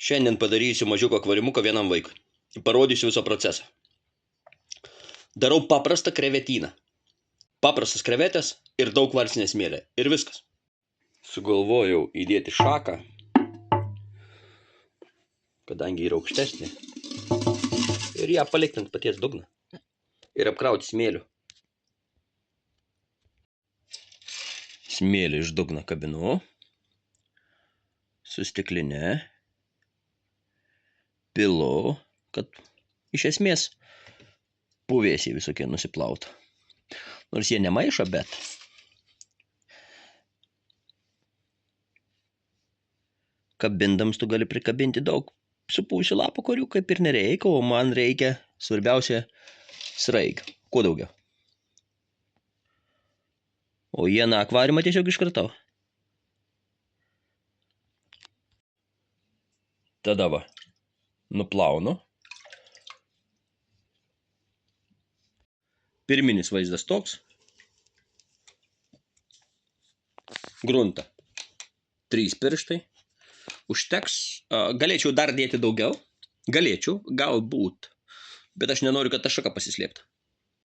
Šiandien padarysiu mažiuką akvariumuką vienam vaikui. Parodysiu visą procesą. Darau paprastą krevetyną. Paprastas krevetės ir daug kvarcinės smėlio. Ir viskas. Sugalvojau įdėti šaką, kadangi yra aukštesnė. Ir ją palikti ant paties dugno. Ir apkrauti smėliu. Smėlį iš dugno kabinu. Su stikline. Pilu, kad iš esmės puvėsiai visokie nusiplautų. Nors jie nemaišo, bet kabindams tu gali prikabinti daug supūsių lapų, kurių kaip ir nereikia, o man reikia svarbiausia sraigių. Kuo daugiau. O vieną akvariumą tiesiog iškratau. Tada va, nuplaunu. Pirminis vaizdas toks. Gruntą. 3 pirštai. Užteks. Galėčiau dar dėti daugiau. Galėčiau, galbūt. Bet aš nenoriu, kad ta šaka pasislėptų.